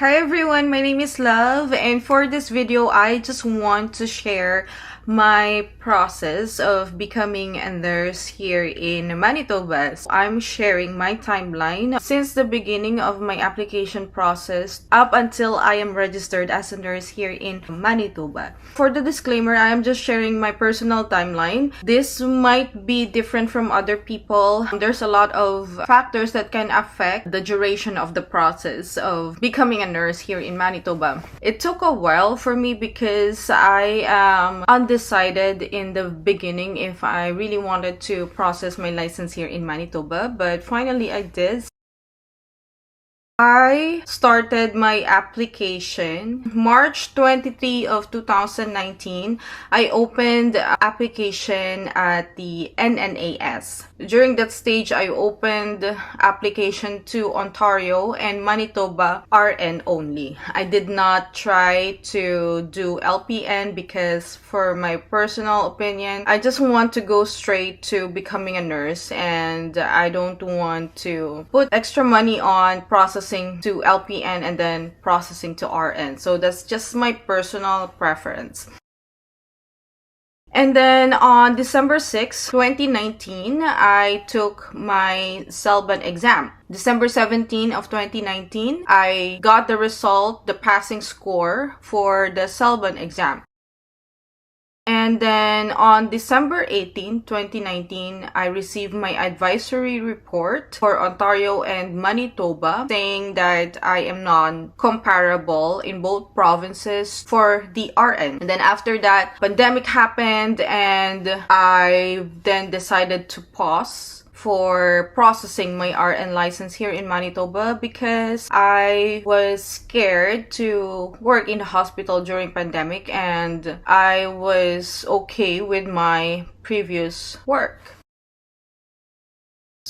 Hi everyone, my name is Love, and for this video I just want to share my process of becoming a nurse here in Manitoba. So I'm sharing my timeline since the beginning of my application process up until I am registered as a nurse here in Manitoba. For the disclaimer, I am just sharing my personal timeline. This might be different from other people. There's a lot of factors that can affect the duration of the process of becoming a nurse here in Manitoba. It took a while for me because I am undecided in the beginning if I really wanted to process my license here in Manitoba, but finally I did. I started my application March 23 of 2019. I opened application at the NNAS. During that stage, I opened application to Ontario and Manitoba RN only. I did not try to do LPN because for my personal opinion, I just want to go straight to becoming a nurse and I don't want to put extra money on processing to LPN and then processing to RN. So that's just my personal preference. And then on December 6, 2019, I took my CELBAN exam. December 17 of 2019, I got the result, the passing score for the CELBAN exam. And then on December 18, 2019, I received my advisory report for Ontario and Manitoba saying that I am non-comparable in both provinces for the RN. And then after that, pandemic happened and I then decided to pause for processing my RN license here in Manitoba because I was scared to work in the hospital during pandemic and I was okay with my previous work.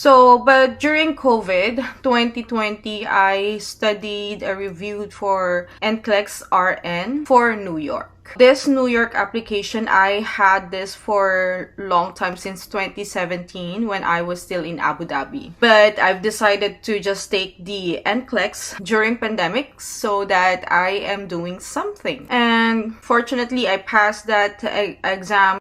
But during COVID 2020, I studied or reviewed for NCLEX RN for New York. This New York application, I had this for a long time since 2017 when I was still in Abu Dhabi. But I've decided to just take the NCLEX during pandemic so that I am doing something. And fortunately, I passed that exam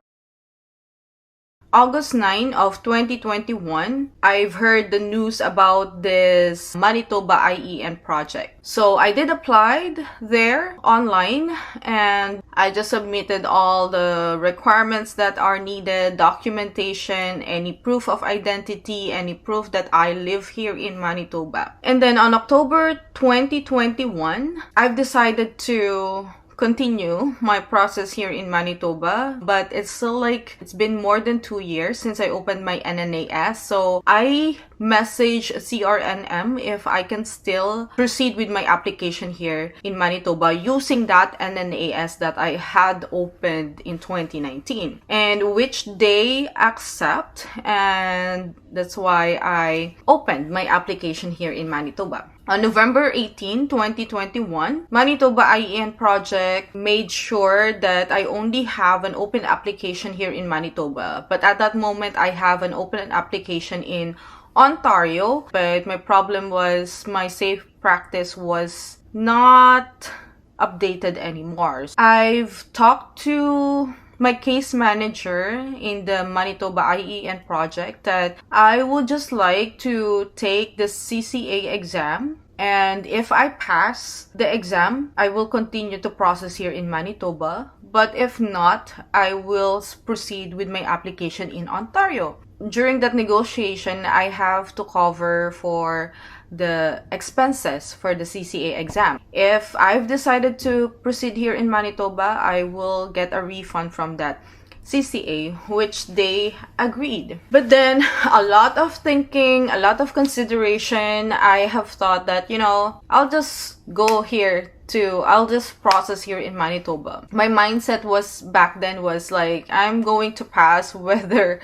August 9 of 2021, I've heard the news about this Manitoba IEN project. So I did apply there online and I just submitted all the requirements that are needed, documentation, any proof of identity, any proof that I live here in Manitoba. And then on October 2021, I've decided to continue my process here in Manitoba, but it's still it's been more than 2 years since I opened my NNAS. So I message CRNM if I can still proceed with my application here in Manitoba using that NNAS that I had opened in 2019, and which they accept, and that's why I opened my application here in Manitoba. On November 18, 2021, Manitoba I-Project made sure that I only have an open application here in Manitoba. But at that moment, I have an open application in Ontario. But my problem was my safe practice was not updated anymore. I've talked to my case manager in the Manitoba IEN project that I would just like to take the CCA exam, and if I pass the exam, I will continue to process here in Manitoba, but if not, I will proceed with my application in Ontario. During that negotiation, I have to cover for the expenses for the CCA exam. If I've decided to proceed here in Manitoba, I will get a refund from that CCA, which they agreed. But then a lot of thinking, a lot of consideration, I have thought that, I'll just go here I'll just process here in Manitoba. My mindset was back then was like, I'm going to pass whether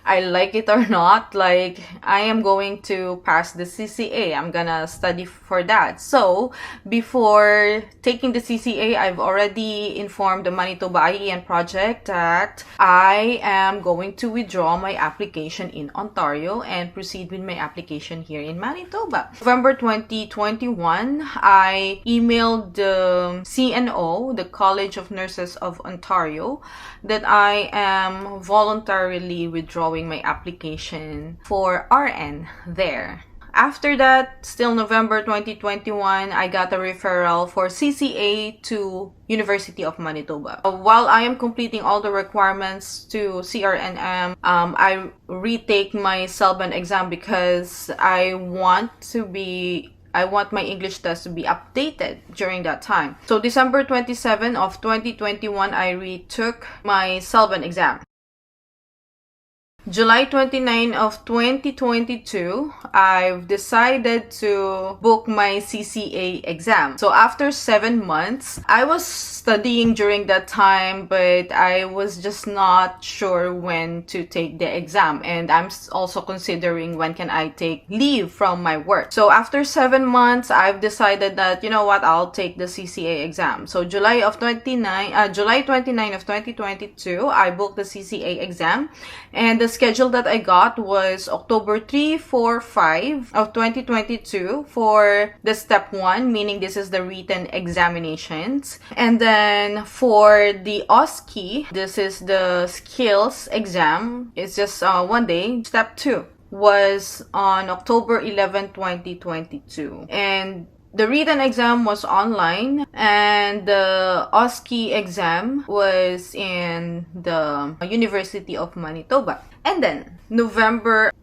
I like it or not. Like, I am going to pass the CCA. I'm gonna study for that. So before taking the CCA, I've already informed the Manitoba I-Project that I am going to withdraw my application in Ontario and proceed with my application here in Manitoba. November 2021, I emailed the CNO, the College of Nurses of Ontario, that I am voluntarily withdrawing my application for RN there. After that, still November 2021, I got a referral for CCA to University of Manitoba. While I am completing all the requirements to CRNM, I retake my CELBAN exam because I want my English test to be updated during that time. So December 27 of 2021, I retook my CELBAN exam. July 29 of 2022, I've decided to book my CCA exam. So after 7 months, I was studying during that time, but I was just not sure when to take the exam. And I'm also considering when can I take leave from my work. So after 7 months, I've decided that, you know what, I'll take the CCA exam. So July 29 of 2022, I booked the CCA exam. And the schedule that I got was October 3, 4, 5 of 2022 for the step 1, meaning this is the written examinations. And then for the OSCE, this is the skills exam. It's just 1 day. Step 2 was on October 11, 2022. And the written exam was online, and the OSCE exam was in the University of Manitoba. And then,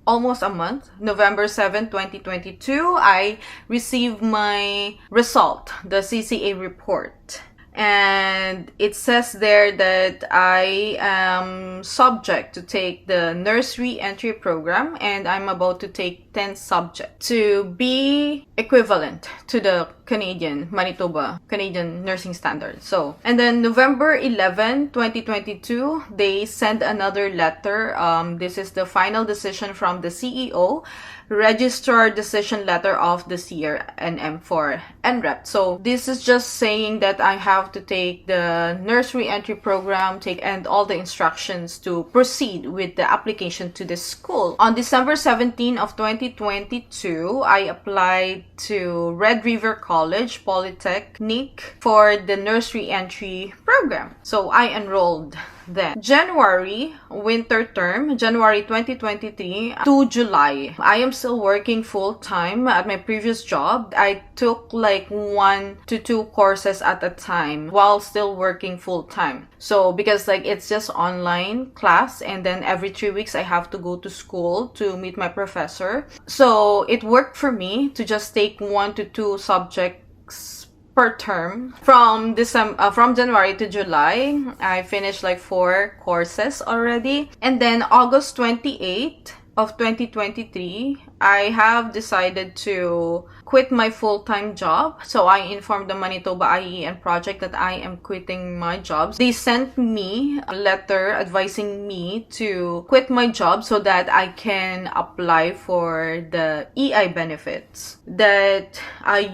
almost a month, November 7, 2022, I received my result, the CCA report. And it says there that I am subject to take the nursery entry program, and I'm about to take 10 subjects to be equivalent to the Manitoba Canadian nursing standard. So, and then November 11, 2022, they sent another letter. This is the final decision from the CEO, registered decision letter of the CRNM for NREP. So this is just saying that I have to take the nursery entry program, and all the instructions to proceed with the application to the school. On December 17 of 2022, I applied to Red River College Polytechnic for the nursery entry program. So I enrolled then. January, winter term, January 2023 to July. I am still working full-time at my previous job. I took like 1 to 2 courses at a time while still working full-time. So because like it's just online class, and then every 3 weeks I have to go to school to meet my professor. So it worked for me to just take 1 to 2 subjects per term. From January to July, I finished like 4 courses already. And then August 28 of 2023, I have decided to quit my full-time job. So I informed the Manitoba I-Project that I am quitting my job. They sent me a letter advising me to quit my job so that I can apply for the EI benefits that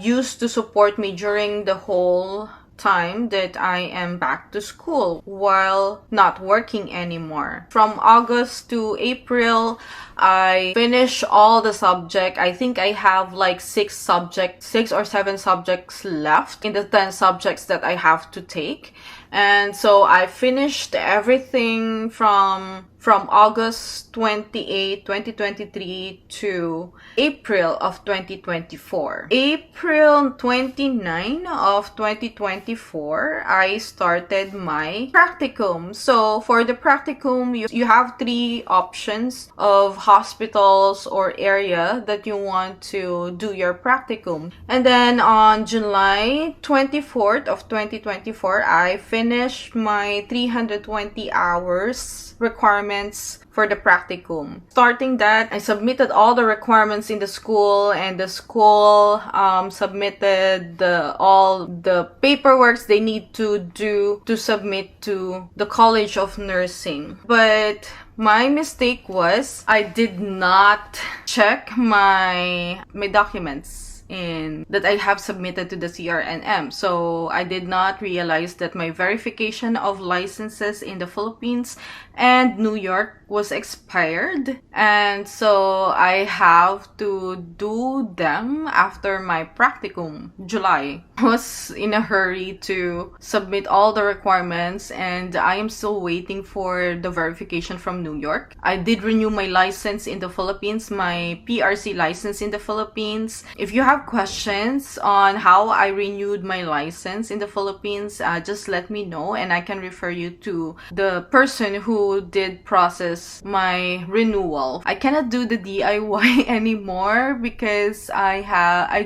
used to support me during the whole time that I am back to school while not working anymore. From August to April, I finished all the subjects. I think I have like 6 or 7 subjects left in the 10 subjects that I have to take. And so I finished everything from August 28, 2023 to April of 2024. April 29 of 2024, I started my practicum. So for the practicum, you have 3 options of hospitals or area that you want to do your practicum. And then on July 24th of 2024, I finished my 320 hours requirements for the practicum. Starting that, I submitted all the requirements in the school, and the school submitted all the paperwork they need to do to submit to the College of Nursing. But my mistake was I did not check my documents that I have submitted to the CRNM. So I did not realize that my verification of licenses in the Philippines and New York was expired, and so I have to do them after my practicum, July. I was in a hurry to submit all the requirements, and I am still waiting for the verification from New York. I did renew my license in the Philippines, my PRC license in the Philippines. If you have questions on how I renewed my license in the Philippines, just let me know, and I can refer you to the person who did process my renewal. I cannot do the DIY anymore because I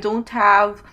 don't have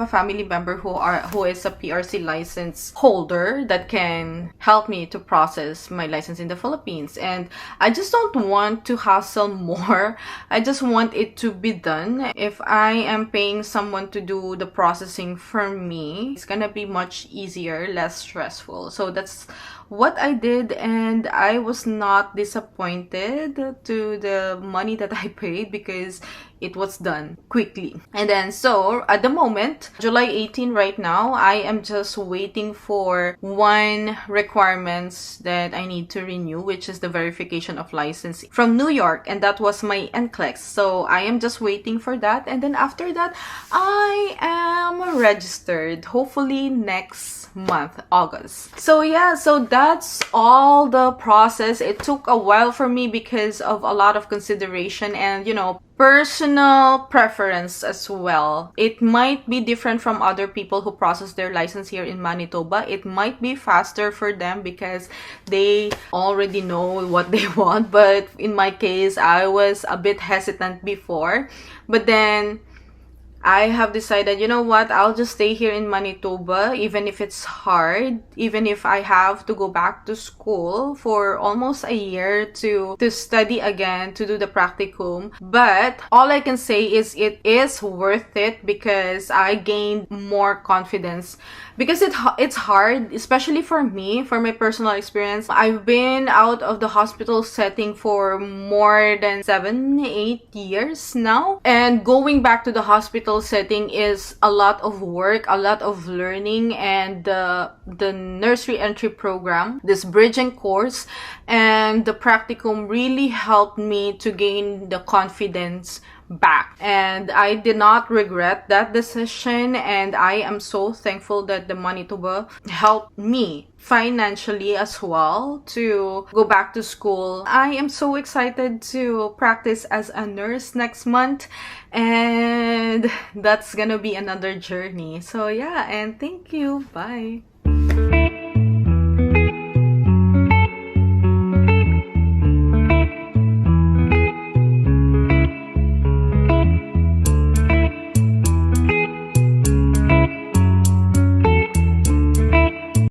a family member who is a PRC license holder that can help me to process my license in the Philippines, and I just don't want to hassle more. I just want it to be done. If I am paying someone to do the processing for me, it's gonna be much easier, less stressful. So that's what I did, and I was not disappointed to the money that I paid because it was done quickly. And then so at the moment, July 18 right now, I am just waiting for one requirements that I need to renew, which is the verification of license from New York, and that was my NCLEX. So I am just waiting for that, and then after that I am registered, hopefully next month, August. So yeah, so that's all the process. It took a while for me because of a lot of consideration and, you know, personal preference as well. It might be different from other people who process their license here in Manitoba. It might be faster for them because they already know what they want, but in my case, I was a bit hesitant before. But then I have decided, you know what, I'll just stay here in Manitoba, even if it's hard, even if I have to go back to school for almost a year to study again, to do the practicum. But all I can say is it is worth it because I gained more confidence. Because it's hard, especially for me, for my personal experience. I've been out of the hospital setting for more than 7-8 years now. And going back to the hospital setting is a lot of work, a lot of learning, and the nursery entry program, this bridging course, and the practicum really helped me to gain the confidence back, and I did not regret that decision, and I am so thankful that the Manitoba helped me financially as well to go back to school. I am so excited to practice as a nurse next month, and that's gonna be another journey. So yeah, and thank you. Bye.